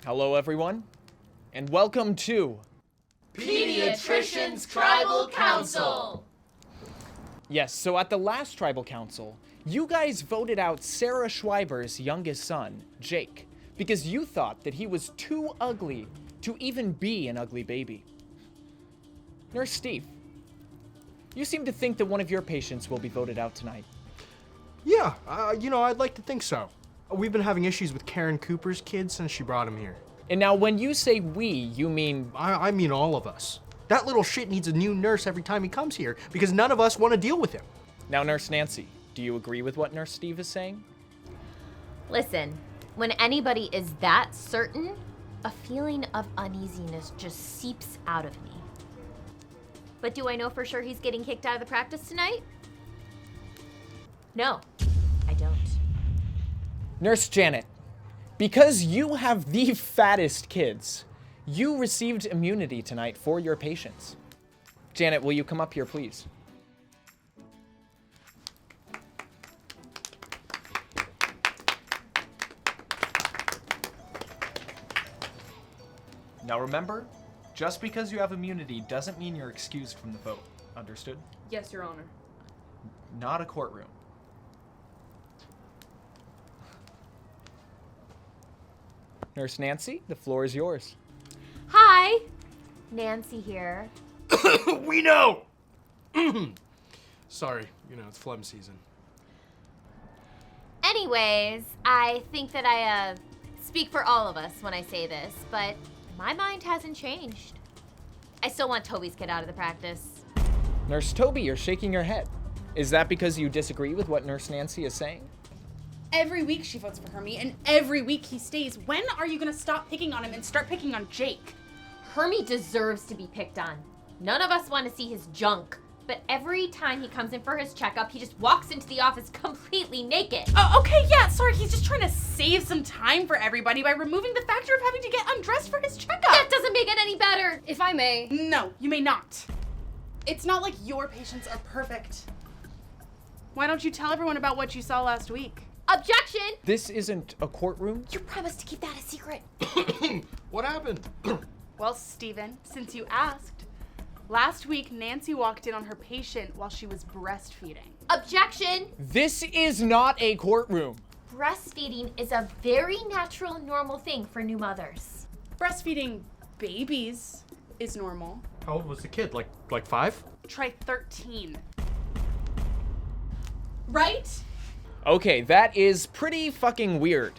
Hello everyone, and welcome to Pediatrician's Tribal Council! Yes, so at the last Tribal Council, you guys voted out Sarah Schreiber's youngest son, Jake, because you thought that he was too ugly to even be an ugly baby. Nurse Steve, you seem to think that one of your patients will be voted out tonight. Yeah, I'd like to think so. We've been having issues with Karen Cooper's kid since she brought him here. And now when you say we, you mean... I mean all of us. That little shit needs a new nurse every time he comes here because none of us want to deal with him. Now, Nurse Nancy, do you agree with what Nurse Steve is saying? Listen, when anybody is that certain, a feeling of uneasiness just seeps out of me. But do I know for sure he's getting kicked out of the practice tonight? No, I don't. Nurse Janet, because you have the fattest kids, you received immunity tonight for your patients. Janet, will you come up here, please? Now remember, just because you have immunity doesn't mean you're excused from the vote. Understood? Yes, Your Honor. Not a courtroom. Nurse Nancy, the floor is yours. Hi, Nancy here. We know! Sorry, it's phlegm season. Anyways, I think that I speak for all of us when I say this, but my mind hasn't changed. I still want Toby's kid out of the practice. Nurse Toby, you're shaking your head. Is that because you disagree with what Nurse Nancy is saying? Every week she votes for Hermie, and every week he stays. When are you gonna stop picking on him and start picking on Jake? Hermie deserves to be picked on. None of us want to see his junk, but every time he comes in for his checkup, he just walks into the office completely naked. Oh, okay, yeah, sorry, he's just trying to save some time for everybody by removing the factor of having to get undressed for his checkup. That doesn't make it any better. If I may. No, you may not. It's not like your patients are perfect. Why don't you tell everyone about what you saw last week? Objection! This isn't a courtroom. You promised to keep that a secret. What happened? Well, Steven, since you asked, last week Nancy walked in on her patient while she was breastfeeding. Objection! This is not a courtroom. Breastfeeding is a very natural, normal thing for new mothers. Breastfeeding babies is normal. How old was the kid? Like 5? Try 13. Right? Okay, that is pretty fucking weird.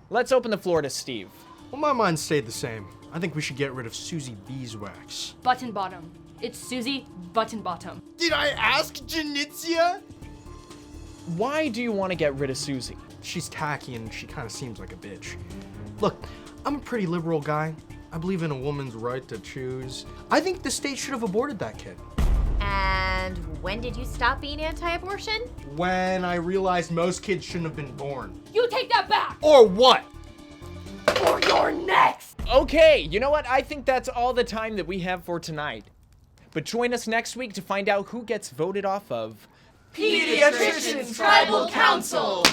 Let's open the floor to Steve. Well, my mind stayed the same. I think we should get rid of Susie Beeswax. Button bottom. It's Susie Button Bottom. Did I ask Janitzia? Why do you want to get rid of Susie? She's tacky and she kind of seems like a bitch. Look, I'm a pretty liberal guy. I believe in a woman's right to choose. I think the state should have aborted that kid. And when did you stop being anti-abortion? When I realized most kids shouldn't have been born. You take that back! Or what? Or you're next! Okay, you know what? I think that's all the time that we have for tonight. But join us next week to find out who gets voted off of Pediatrician's Tribal Council!